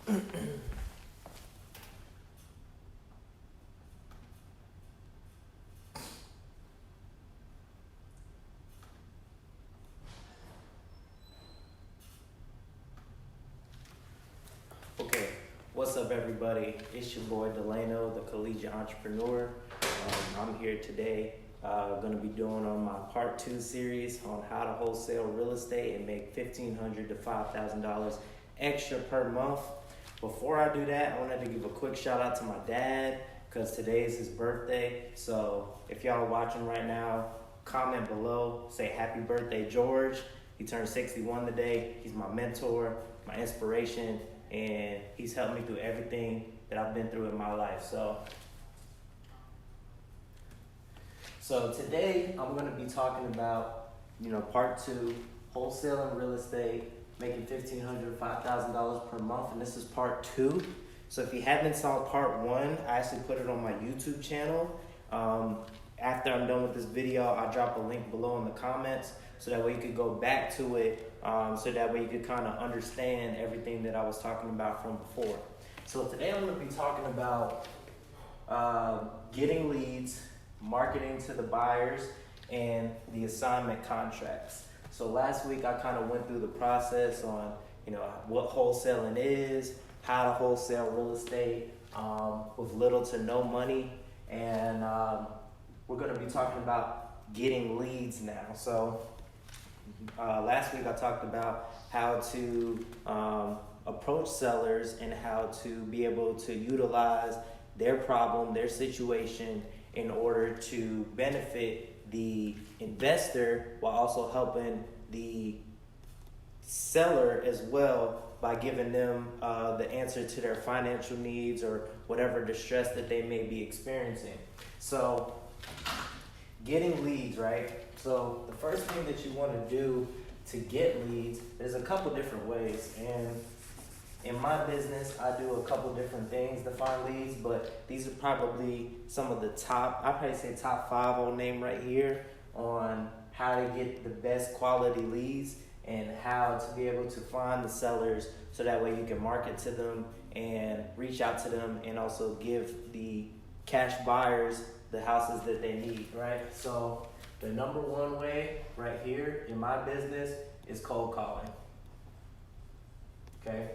Okay, what's up everybody? It's your boy Delano, the collegiate entrepreneur. I'm here today, going to be doing on my part 2 series on how to wholesale real estate and make $1,500 to $5,000 extra per month. Before I do that, I wanted to give a quick shout out to my dad because today is his birthday. So if y'all are watching right now, comment below, say happy birthday George. He turned 61 today. He's my mentor, my inspiration, and he's helped me through everything that I've been through in my life. So today I'm going to be talking about, part 2, wholesaling real estate, making $1,500 to $5,000 per month, and this is part 2. So if you haven't saw part 1, I actually put it on my YouTube channel. After I'm done with this video, I'll drop a link below in the comments so that way you could go back to it, so that way you could kind of understand everything that I was talking about from before. So today I'm going to be talking about getting leads, marketing to the buyers, and the assignment contracts. So last week I kind of went through the process on, what wholesaling is, how to wholesale real estate with little to no money, and we're going to be talking about getting leads now. So last week I talked about how to approach sellers and how to be able to utilize their problem, their situation, in order to benefit the investor while also helping the seller as well by giving them the answer to their financial needs or whatever distress that they may be experiencing. So getting leads, right? So the first thing that you want to do to get leads, there's a couple different ways. And in my business, I do a couple different things to find leads, but these are probably some of the top, I'd probably say top 5 I'll name right here on how to get the best quality leads and how to be able to find the sellers so that way you can market to them and reach out to them and also give the cash buyers the houses that they need, right? So the number 1 way right here in my business is cold calling, okay?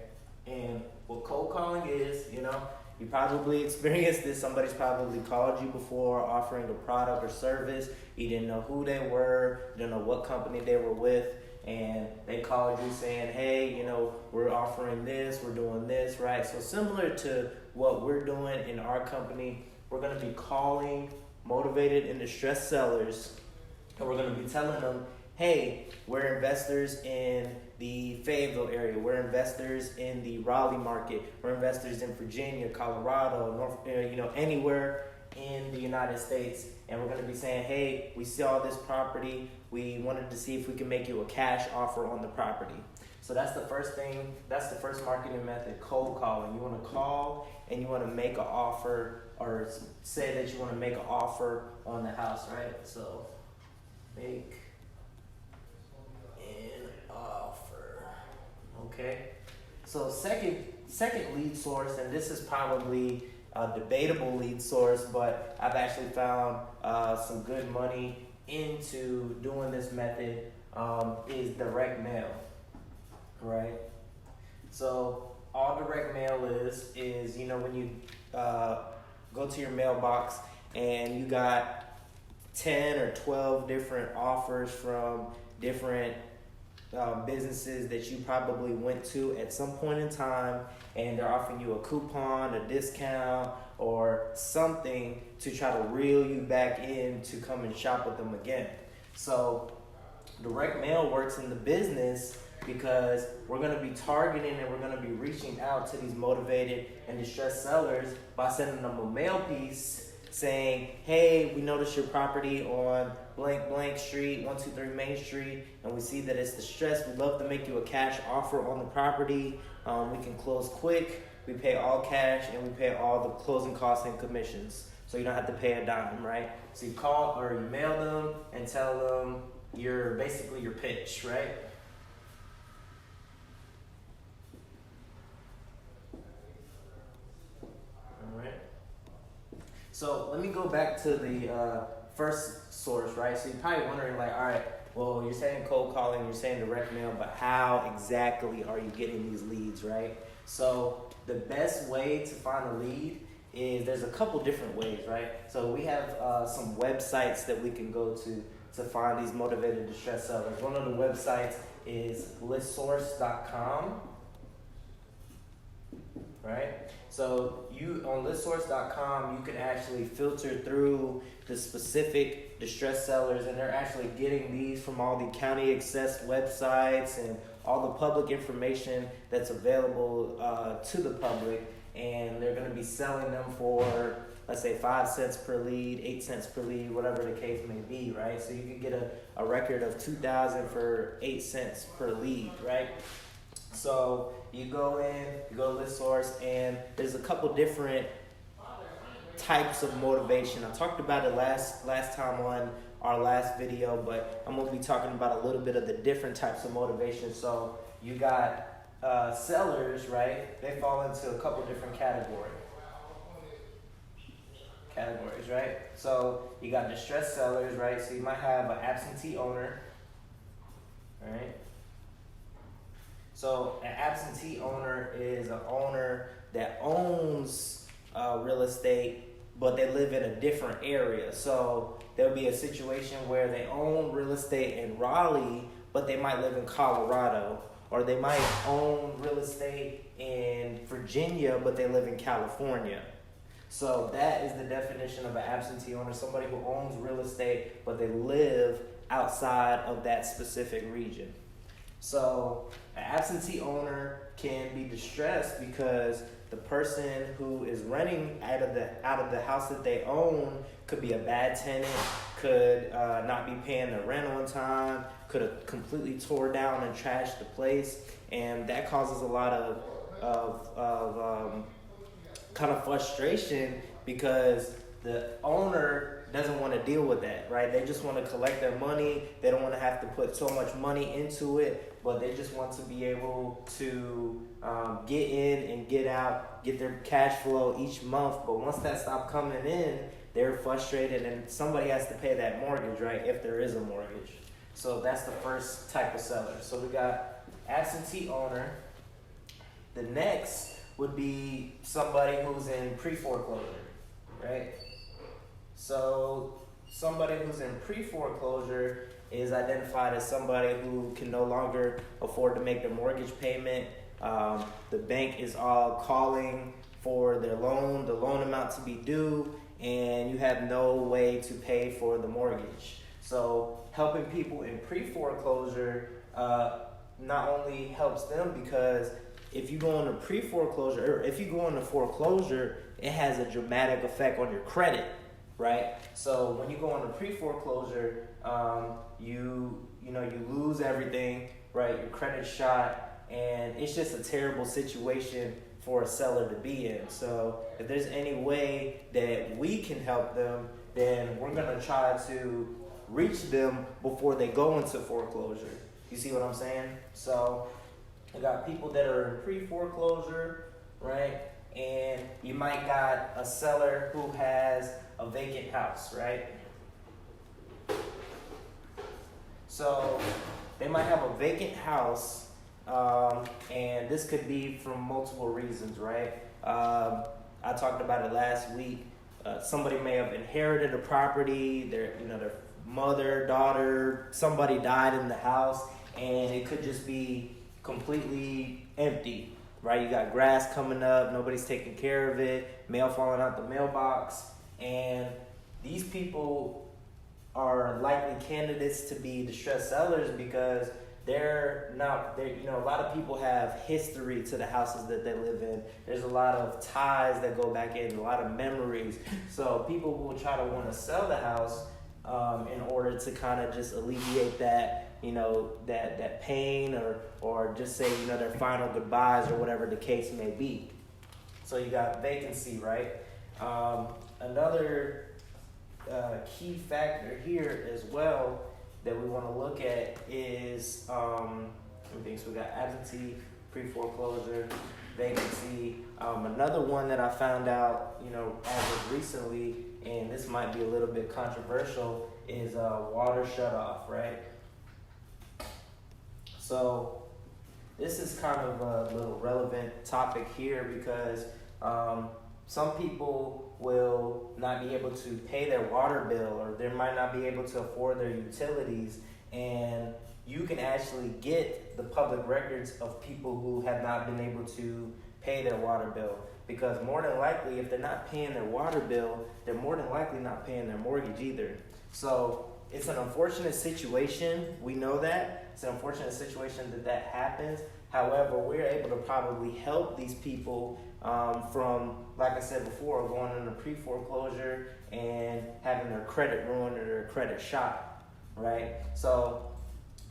And what cold calling is, you probably experienced this. Somebody's probably called you before offering a product or service. You didn't know who they were, you didn't know what company they were with, and they called you saying, hey, we're offering this, we're doing this, right? So similar to what we're doing in our company, we're going to be calling motivated and distressed sellers, and we're going to be telling them, hey, we're investors in the Fayetteville area. We're investors in the Raleigh market. We're investors in Virginia, Colorado, anywhere in the United States. And we're going to be saying, hey, we saw this property. We wanted to see if we can make you a cash offer on the property. So that's the first thing. That's the first marketing method, cold calling. You want to call and you want to make an offer or say that you want to make an offer on the house, right? So make an offer. Okay. So second lead source, and this is probably a debatable lead source, but I've actually found some good money into doing this method, is direct mail, right? So all direct mail is when you go to your mailbox and you got 10 or 12 different offers from different businesses that you probably went to at some point in time, and they're offering you a coupon, a discount, or something to try to reel you back in to come and shop with them again. So direct mail works in the business because we're going to be targeting and we're going to be reaching out to these motivated and distressed sellers by sending them a mail piece saying, hey, we noticed your property on blank blank street, 123 Main Street, and we see that it's distressed. We'd love to make you a cash offer on the property. We can close quick. We pay all cash and we pay all the closing costs and commissions. So you don't have to pay a dime, right? So you call or you mail them and tell them your pitch, right? So let me go back to the first source, right? So you're probably wondering, like, all right, well, you're saying cold calling, you're saying direct mail, but how exactly are you getting these leads, right? So the best way to find a lead is there's a couple different ways, right? So we have some websites that we can go to find these motivated distress sellers. One of the websites is blisssource.com, right? So you on listsource.com, you can actually filter through the specific distress sellers, and they're actually getting these from all the county accessed websites and all the public information that's available to the public, and they're going to be selling them for, let's say, 5 cents per lead, 8 cents per lead, whatever the case may be, right? So you can get a record of 2,000 for 8 cents per lead, right? So you go to Bliss Source, and there's a couple different types of motivation. I talked about it last time on our last video, but I'm going to be talking about a little bit of the different types of motivation. So you got sellers, right? They fall into a couple different categories, right? So you got distressed sellers, right? So you might have an absentee owner, right? So an absentee owner is an owner that owns real estate, but they live in a different area. So there'll be a situation where they own real estate in Raleigh, but they might live in Colorado, or they might own real estate in Virginia, but they live in California. So that is the definition of an absentee owner, somebody who owns real estate, but they live outside of that specific region. So an absentee owner can be distressed because the person who is renting out of the house that they own could be a bad tenant, could not be paying the rent on time, could have completely tore down and trashed the place, and that causes a lot of kind of frustration because the owner doesn't want to deal with that, right? They just want to collect their money. They don't want to have to put so much money into it, but they just want to be able to get in and get out, get their cash flow each month. But once that stops coming in, they're frustrated, and somebody has to pay that mortgage, right? If there is a mortgage. So that's the first type of seller. So we got absentee owner. The next would be somebody who's in pre-foreclosure, right? So somebody who's in pre-foreclosure is identified as somebody who can no longer afford to make the mortgage payment. The bank is all calling for their loan, the loan amount to be due, and you have no way to pay for the mortgage. So helping people in pre-foreclosure not only helps them, because if you go into pre-foreclosure, or if you go into foreclosure, it has a dramatic effect on your credit, right? So when you go into pre-foreclosure, you lose everything, right? Your credit's shot, and it's just a terrible situation for a seller to be in. So if there's any way that we can help them, then we're gonna try to reach them before they go into foreclosure. You see what I'm saying? So I got people that are in pre-foreclosure, right? And you might got a seller who has a vacant house, right? So they might have a vacant house, and this could be from multiple reasons, right? I talked about it last week. Somebody may have inherited a property, their mother, daughter, somebody died in the house, and it could just be completely empty, right? You got grass coming up, nobody's taking care of it, mail falling out the mailbox, and these people are likely candidates to be distressed sellers because a lot of people have history to the houses that they live in. There's a lot of ties that go back in, a lot of memories. So people will try to want to sell the house in order to kind of just alleviate that, that pain, or just say, their final goodbyes, or whatever the case may be. So you got vacancy, right? Another key factor here as well that we want to look at is, so we got absentee, pre-foreclosure, vacancy. Another one that I found out, as of recently and this might be a little bit controversial, is water shutoff, right? So this is kind of a little relevant topic here because some people will not be able to pay their water bill, or they might not be able to afford their utilities, and you can actually get the public records of people who have not been able to pay their water bill, because more than likely, if they're not paying their water bill, they're more than likely not paying their mortgage either. So it's an unfortunate situation. We know that. It's an unfortunate situation that happens. However, we're able to probably help these people from, like I said before, going into pre-foreclosure and having their credit ruined or their credit shot, right? So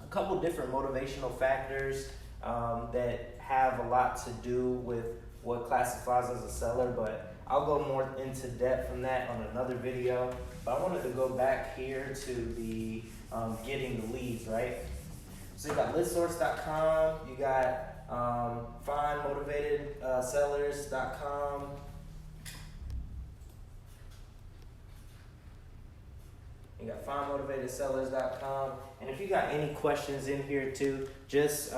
a couple different motivational factors that have a lot to do with what classifies as a seller, but I'll go more into depth from that on another video. But I wanted to go back here to the getting the leads, right? So you got blisssource.com, you got findmotivatedsellers.com. You got findmotivatedsellers.com. And if you got any questions in here too, just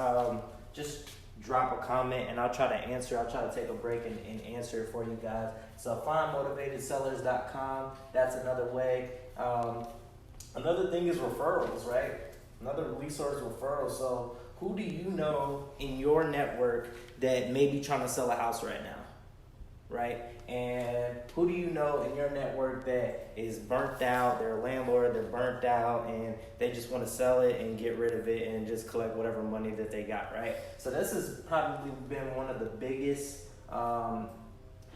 drop a comment and I'll try to answer. I'll try to take a break and answer it for you guys. So findmotivatedsellers.com, that's another way. Another thing is referrals, right? Another resource, referrals. So who do you know in your network that may be trying to sell a house right now, right? And who do you know in your network that is burnt out? They're a landlord, they're burnt out, and they just want to sell it and get rid of it and just collect whatever money that they got, right? So this has probably been one of the biggest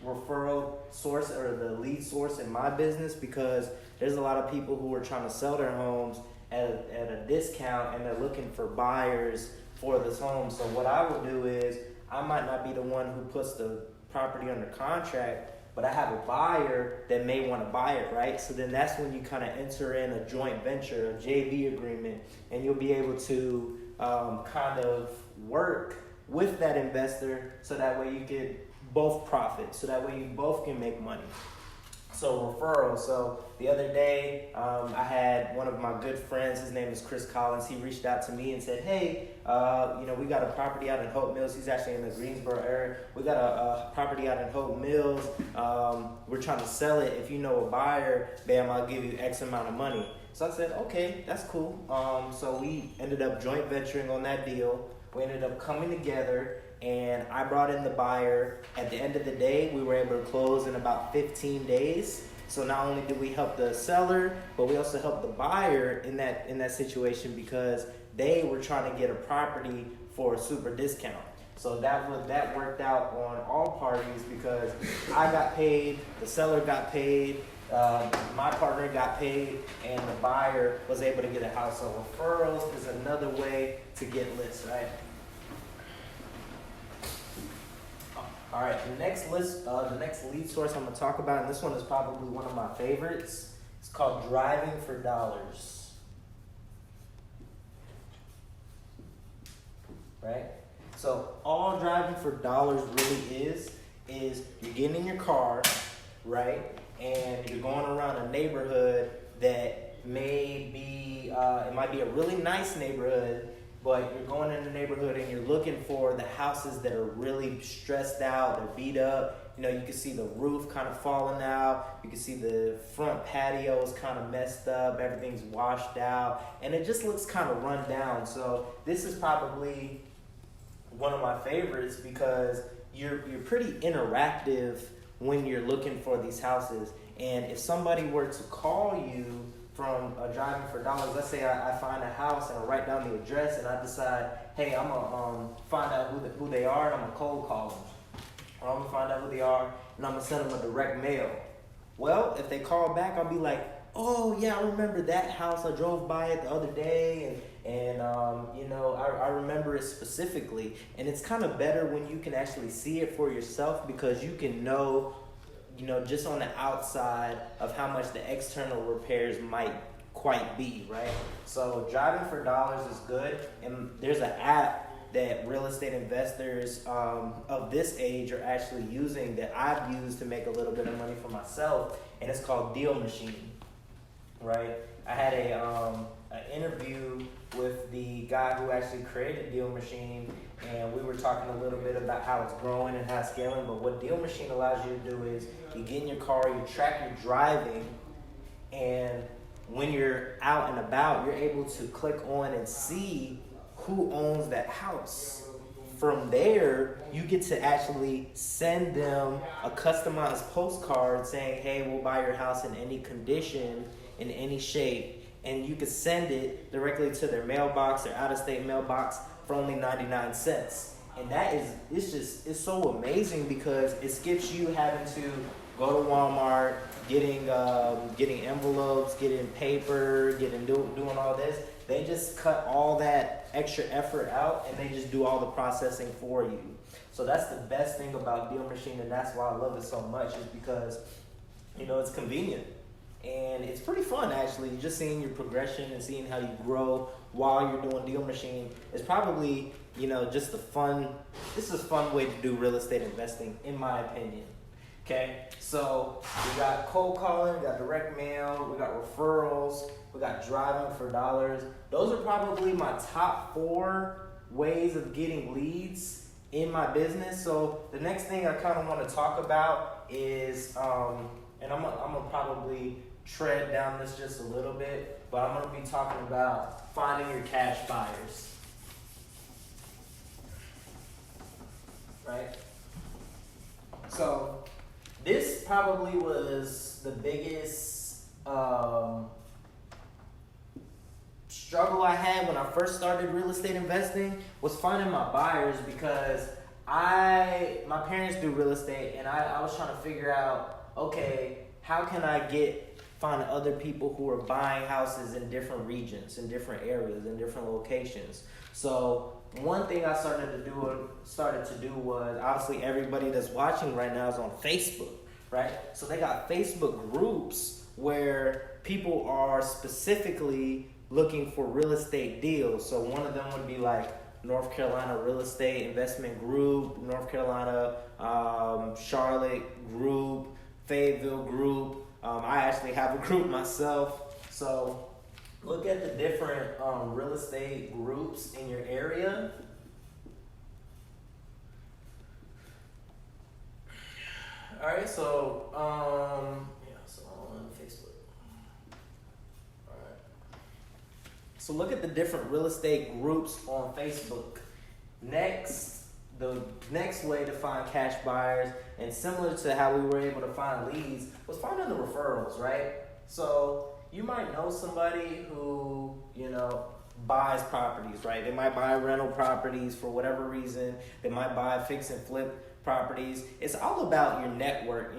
referral source, or the lead source in my business, because there's a lot of people who are trying to sell their homes at a discount, and they're looking for buyers for this home. So what I will do is, I might not be the one who puts the property under contract, but I have a buyer that may want to buy it, right? So then that's when you kind of enter in a joint venture, a JV agreement, and you'll be able to kind of work with that investor, so that way you can both profit, so that way you both can make money. So referrals. So the other day, I had one of my good friends, his name is Chris Collins. He reached out to me and said, hey, we got a property out in Hope Mills. He's actually in the Greensboro area. We got a property out in Hope Mills. We're trying to sell it. If you know a buyer, bam, I'll give you X amount of money. So I said, okay, that's cool. So we ended up joint venturing on that deal. We ended up coming together, and I brought in the buyer. At the end of the day, we were able to close in about 15 days. So not only did we help the seller, but we also helped the buyer in that situation, because they were trying to get a property for a super discount. So that worked out on all parties, because I got paid, the seller got paid, my partner got paid, and the buyer was able to get a house. So referrals is another way to get lists, right? All right, the next lead source I'm gonna talk about, and this one is probably one of my favorites. It's called Driving for Dollars. Right? So all Driving for Dollars really is you're getting in your car, right? And you're going around a neighborhood that may be, it might be a really nice neighborhood, but you're going in the neighborhood and you're looking for the houses that are really stressed out, they're beat up. You know, you can see the roof kind of falling out. You can see the front patio is kind of messed up. Everything's washed out. And it just looks kind of run down. So this is probably one of my favorites, because you're pretty interactive when you're looking for these houses. And if somebody were to call you from Driving for Dollars, let's say I find a house and I write down the address, and I decide, hey, I'm gonna find out who they are, and I'm gonna cold call them, or I'm gonna find out who they are, and I'm gonna send them a direct mail. Well, if they call back, I'll be like, oh yeah, I remember that house. I drove by it the other day, and I remember it specifically. And it's kind of better when you can actually see it for yourself, because you can know, just on the outside of how much the external repairs might quite be, right? So Driving for Dollars is good, and there's an app that real estate investors of this age are actually using that I've used to make a little bit of money for myself, and it's called Deal Machine, right? I had an interview with the guy who actually created Deal Machine, and we were talking a little bit about how it's growing and how it's scaling. But what Deal Machine allows you to do is you get in your car, you track your driving, and when you're out and about, you're able to click on and see who owns that house. From there, you get to actually send them a customized postcard saying, hey, we'll buy your house in any condition, in any shape, and you can send it directly to their mailbox, their out-of-state mailbox, for only 99 cents. And that is, it's so amazing because it skips you having to go to Walmart, getting envelopes, getting paper, doing all this. They just cut all that extra effort out, and they just do all the processing for you. So that's the best thing about Deal Machine, and that's why I love it so much, is because, it's convenient. And it's pretty fun, actually, just seeing your progression and seeing how you grow while you're doing Deal Machine. It's probably, just this is a fun way to do real estate investing, in my opinion. Okay, so we got cold calling, we got direct mail, we got referrals, we got driving for dollars. Those are probably my top 4 ways of getting leads in my business. So the next thing I kind of want to talk about is, and I'm gonna probably tread down this just a little bit, but I'm gonna be talking about finding your cash buyers, right? So this probably was the biggest struggle I had when I first started real estate investing, was finding my buyers, because my parents do real estate, and I was trying to figure out, okay, how can I find other people who are buying houses in different regions, in different areas, in different locations. So one thing I started to do was, obviously everybody that's watching right now is on Facebook, right? So they got Facebook groups where people are specifically looking for real estate deals. So one of them would be like North Carolina Real Estate Investment Group, North Carolina Charlotte Group, Fayetteville Group. I actually have a group myself. So look at the different real estate groups in your area. All right, so so on Facebook. All right. So look at the different real estate groups on Facebook. The next way to find cash buyers, and similar to how we were able to find leads, was finding the referrals, right? So you might know somebody who, buys properties, right? They might buy rental properties for whatever reason. They might buy fix and flip properties. It's all about your network.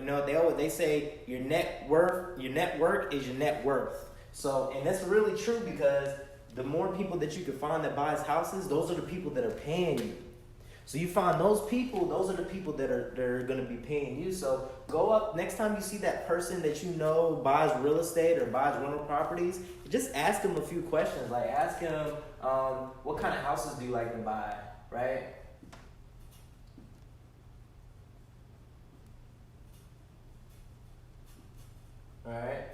They say your network is your net worth. So, and that's really true, because the more people that you can find that buys houses, those are the people that are paying you. So you find those people, those are the people that are going to be paying you. So go up, next time you see that person that buys real estate or buys rental properties, just ask them a few questions. Like ask them, what kind of houses do you like to buy, right? All right.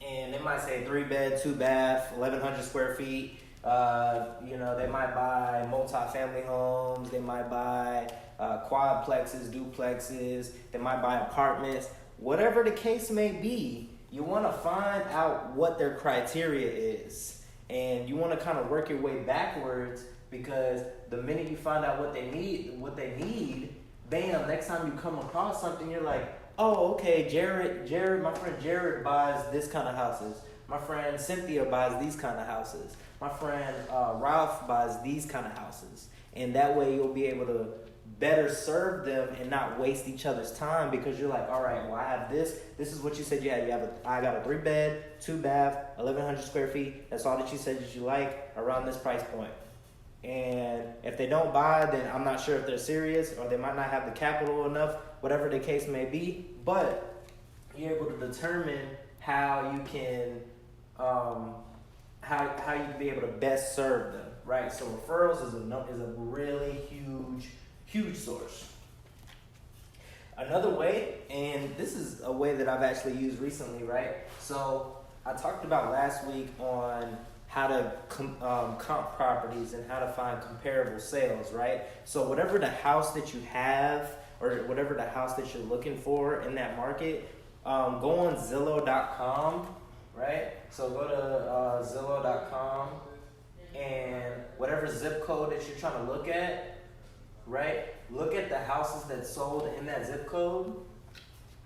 And they might say 3-bed, 2-bath, 1,100 square feet. They might buy multi-family homes. They might buy quadplexes, duplexes. They might buy apartments. Whatever the case may be, you want to find out what their criteria is. And you want to kind of work your way backwards, because the minute you find out what they need, bam, next time you come across something, you're like, oh, okay, my friend Jared buys this kind of houses. My friend Cynthia buys these kind of houses. My friend Ralph buys these kind of houses. And that way you'll be able to better serve them and not waste each other's time, because you're like, all right, well, I have this. This is what you said you had. I got a 3-bed, 2-bath, 1,100 square feet. That's all that you said that you like, around this price point. And if they don't buy, then I'm not sure if they're serious, or they might not have the capital enough, whatever the case may be. But you're able to determine how you can how you can be able to best serve them. right? So referrals is a really huge source. Another way, and this is a way that I've actually used recently, right? So I talked about last week on how to comp properties and how to find comparable sales, right? So whatever the house that you have or whatever the house that you're looking for in that market, go on Zillow.com, right? So go to Zillow.com and whatever zip code that you're trying to look at, right? Look at the houses that sold in that zip code,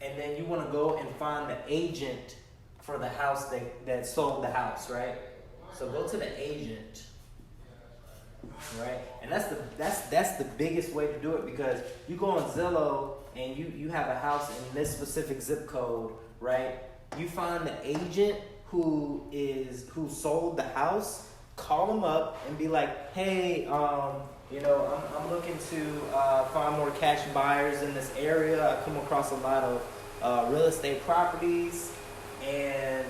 and then you want to go and find the agent for the house that sold the house, right? So go to the agent, right? And that's the biggest way to do it, because you go on Zillow and you have a house in this specific zip code, right? You find the agent who sold the house, call them up and be like, hey, I'm looking to find more cash buyers in this area. I come across a lot of real estate properties, and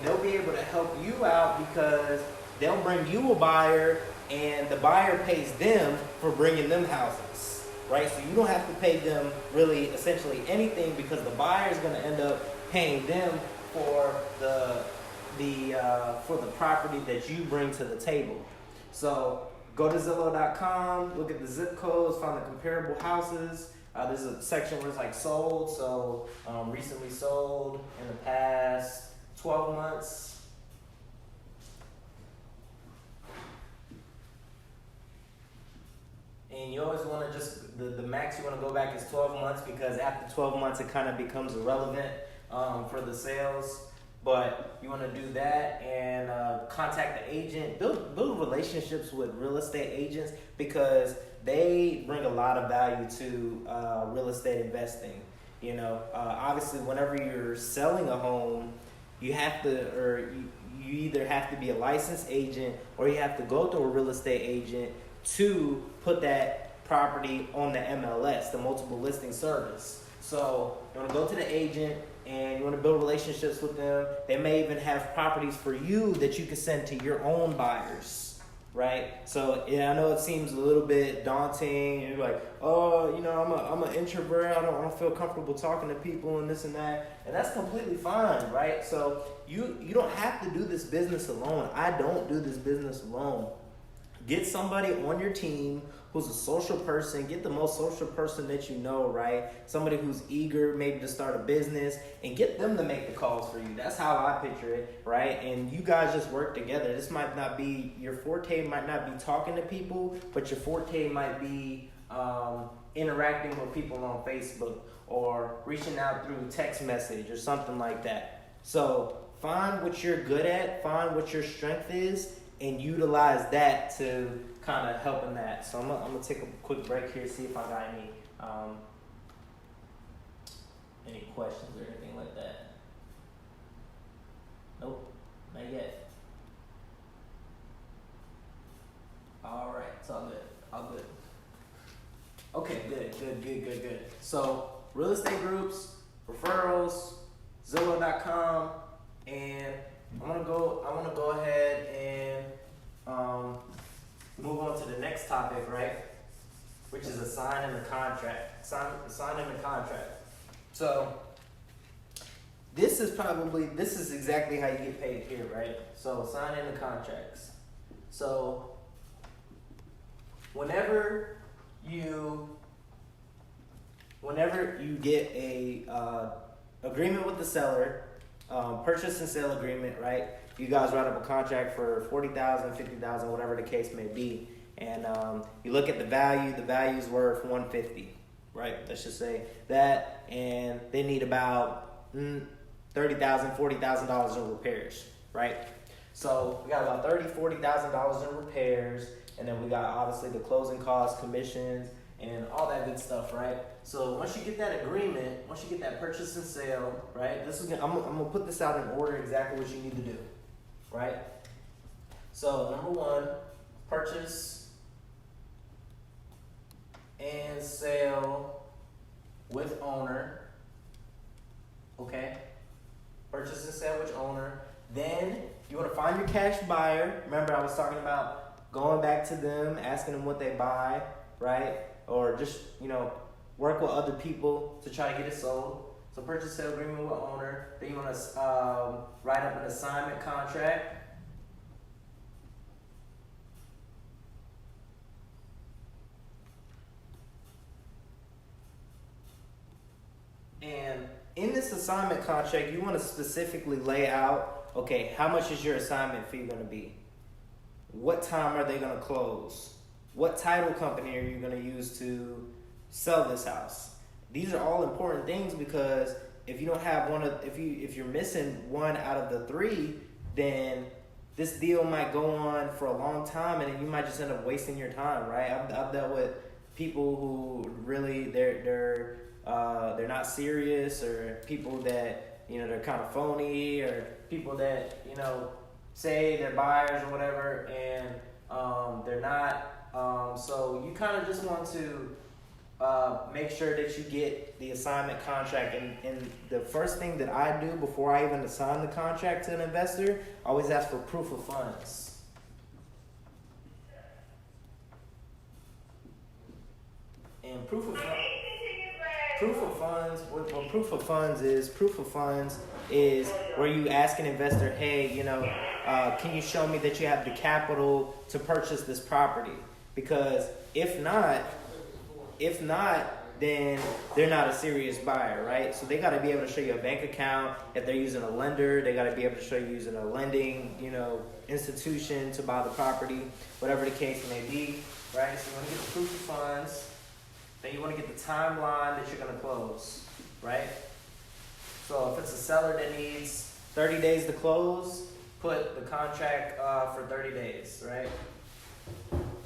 they'll be able to help you out because they'll bring you a buyer, and the buyer pays them for bringing them houses, right? So you don't have to pay them really essentially anything, because the buyer is going to end up paying them for the property that you bring to the table. So go to Zillow.com, look at the zip codes, find the comparable houses. There's a section where it's like sold, so recently sold in the past 12 months. And you always want to just, the max you want to go back is 12 months, because after 12 months it kind of becomes irrelevant for the sales. But you want to do that and contact the agent. Build relationships with real estate agents, because they bring a lot of value to real estate investing. Obviously, whenever you're selling a home, you either have to be a licensed agent, or you have to go through a real estate agent to put that property on the MLS, the multiple listing service. So you want to go to the agent, and you want to build relationships with them. They may even have properties for you that you can send to your own buyers, right? So yeah, I know it seems a little bit daunting. You're like, oh, I'm an introvert. I don't feel comfortable talking to people and this and that, and that's completely fine, right? So you don't have to do this business alone. I don't do this business alone. Get somebody on your team who's a social person. Get the most social person that you know, right? Somebody who's eager maybe to start a business, and get them to make the calls for you. That's how I picture it, right? And you guys just work together. This might not be, your forte might not be talking to people, but your forte might be interacting with people on Facebook or reaching out through text message or something like that. So find what you're good at, find what your strength is, and utilize that to kind of help in that. So I'm gonna take a quick break here, see if I got any questions or anything like that. Nope, not yet. All right, it's all good. Okay, good. So real estate groups, referrals, Zillow.com, and I want to go ahead and move on to the next topic, right? Which is a sign in the contract. Sign in the contract. So this is exactly how you get paid here, right? So sign in the contracts. So whenever you get a agreement with the seller, purchase and sale agreement, right? You guys write up a contract for $40,000, $50,000, whatever the case may be, and you look at the value. The value's worth $150, right? Let's just say that, and they need about $30,000, $40,000 in repairs, right? So we got about $30,000, $40,000 in repairs, and then we got obviously the closing costs, commissions, and all that good stuff, right? So once you get that agreement, once you get that purchase and sale, right? I'm gonna put this out in order, exactly what you need to do, right? So number one, purchase and sale with owner, okay? Purchase and sale with owner. Then You want to find your cash buyer. Remember, I was talking about going back to them, asking them what they buy, right? Or just, work with other people to try to get it sold. So purchase sale agreement with owner. Then you want to write up an assignment contract. And in this assignment contract, you want to specifically lay out, okay, how much is your assignment fee going to be? What time are they going to close? What title company are you going to use to sell this house? These are all important things because if you don't have if you're missing one out of the three, then this deal might go on for a long time and then you might just end up wasting your time, right? I've dealt with people who really they're not serious, or people that they're kind of phony, or people that say they're buyers or whatever, and they're not. So you kind of just want to make sure that you get the assignment contract. And the first thing that I do before I even assign the contract to an investor, I always ask for proof of funds. And proof of funds is where you ask an investor, hey, can you show me that you have the capital to purchase this property? Because if not, then they're not a serious buyer, right? So they got to be able to show you a bank account. If they're using a lender, they got to be able to show you using a lending, institution to buy the property, whatever the case may be, right? So you want to get the proof of funds. Then you want to get the timeline that you're going to close, right? So if it's a seller that needs 30 days to close, put the contract for 30 days, right?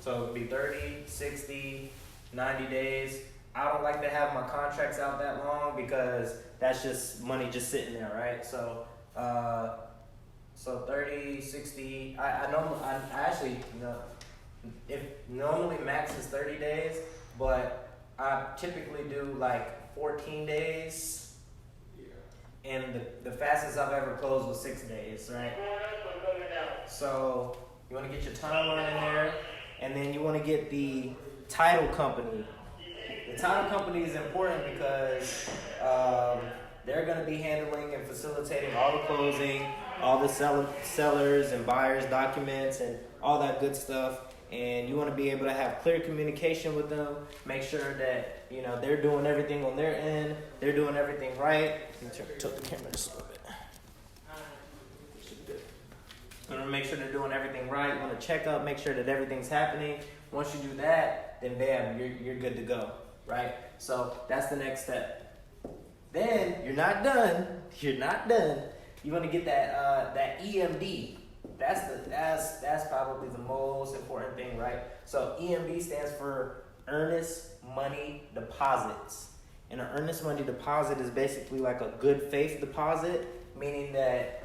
So it would be 30, 60, 90 days. I don't like to have my contracts out that long because that's just money just sitting there, right? So 30, 60, I actually, if normally max is 30 days, but I typically do like 14 days, and the fastest I've ever closed was 6 days, right? So you want to get your timeline in there, and then you want to get the title company. The title company is important because they're going to be handling and facilitating all the closing, all the sellers and buyers documents and all that good stuff. And you want to be able to have clear communication with them, make sure that they're doing everything on their end, they're doing everything right. Tilt the camera just a little bit. You want to make sure they're doing everything right. You want to check up, make sure that everything's happening. Once you do that, then bam, you're good to go, right? So that's the next step. Then you're not done. You want to get that EMD. That's probably the most important thing, right? So EMD stands for Earnest Money Deposits. And an earnest money deposit is basically like a good faith deposit, meaning that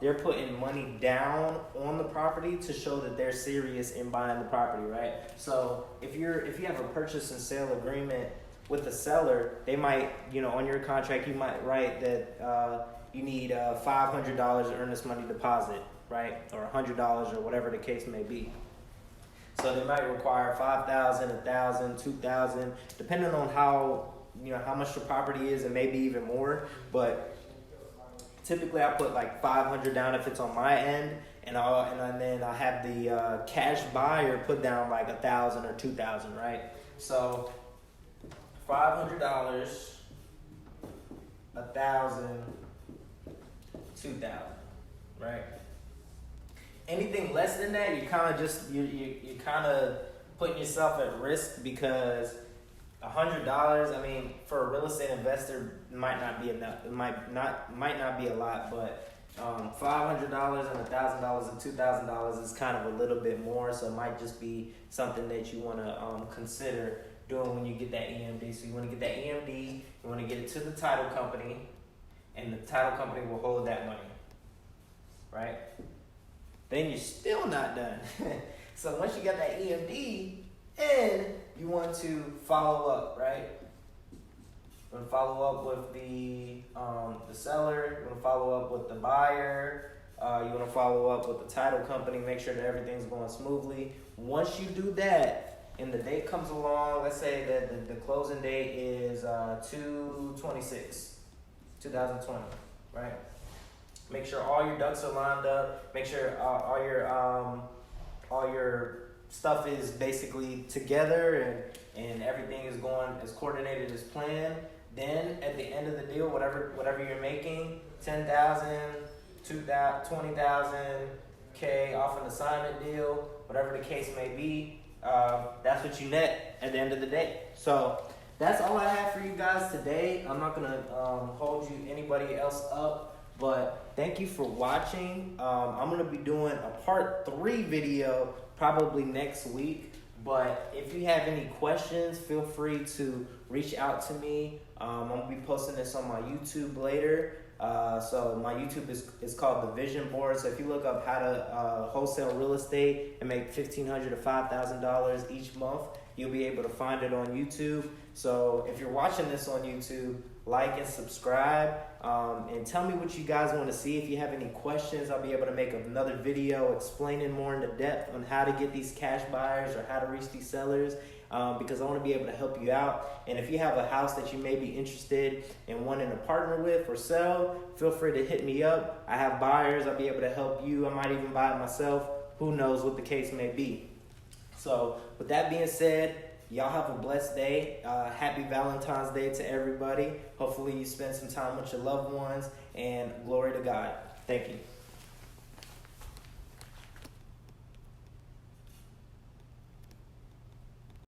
they're putting money down on the property to show that they're serious in buying the property, right? So if you have a purchase and sale agreement with the seller, they might, on your contract, you might write that you need $500 earnest money deposit, right? Or $100 or whatever the case may be. So they might require $5,000, $1,000, $2,000, depending on how much the property is, and maybe even more. But typically I put like $500 down if it's on my end, and then I have the cash buyer put down like $1,000 or $2,000, right? So $500, $1,000, $2,000, right? Anything less than that, you kind of putting yourself at risk, because $100, I mean, for a real estate investor, might not be enough. It might not be a lot, but $500 and $1,000 and $2,000 is kind of a little bit more. So it might just be something that you want to consider doing when you get that EMD. So you want to get that EMD, you want to get it to the title company, and the title company will hold that money, right? Then you're still not done. So once you got that EMD, and you want to follow up, right? You want to follow up with the seller. You want to follow up with the buyer. You want to follow up with the title company, make sure that everything's going smoothly. Once you do that, and the date comes along, let's say that the closing date is 2/26/2020, right? Make sure all your ducks are lined up. Make sure all your stuff is basically together and everything is going as coordinated as planned. Then at the end of the deal, whatever you're making, 10,000, 2,000, 20,000 K off an assignment deal, whatever the case may be, that's what you net at the end of the day. So that's all I have for you guys today. I'm not gonna hold anybody else up, but thank you for watching. I'm gonna be doing a part 3 video probably next week. But if you have any questions, feel free to reach out to me. I'm gonna be posting this on my YouTube later. So my YouTube is called The Vision Board. So if you look up how to wholesale real estate and make $1,500 to $5,000 each month, you'll be able to find it on YouTube. So if you're watching this on YouTube, like and subscribe, and tell me what you guys want to see. If you have any questions, I'll be able to make another video explaining more into depth on how to get these cash buyers or how to reach these sellers, because I want to be able to help you out. And if you have a house that you may be interested in wanting to partner with or sell, feel free to hit me up. I have buyers. I'll be able to help you. I might even buy it myself. Who knows what the case may be. So with that being said, y'all have a blessed day. Happy Valentine's Day to everybody. Hopefully you spend some time with your loved ones, and glory to God. Thank you.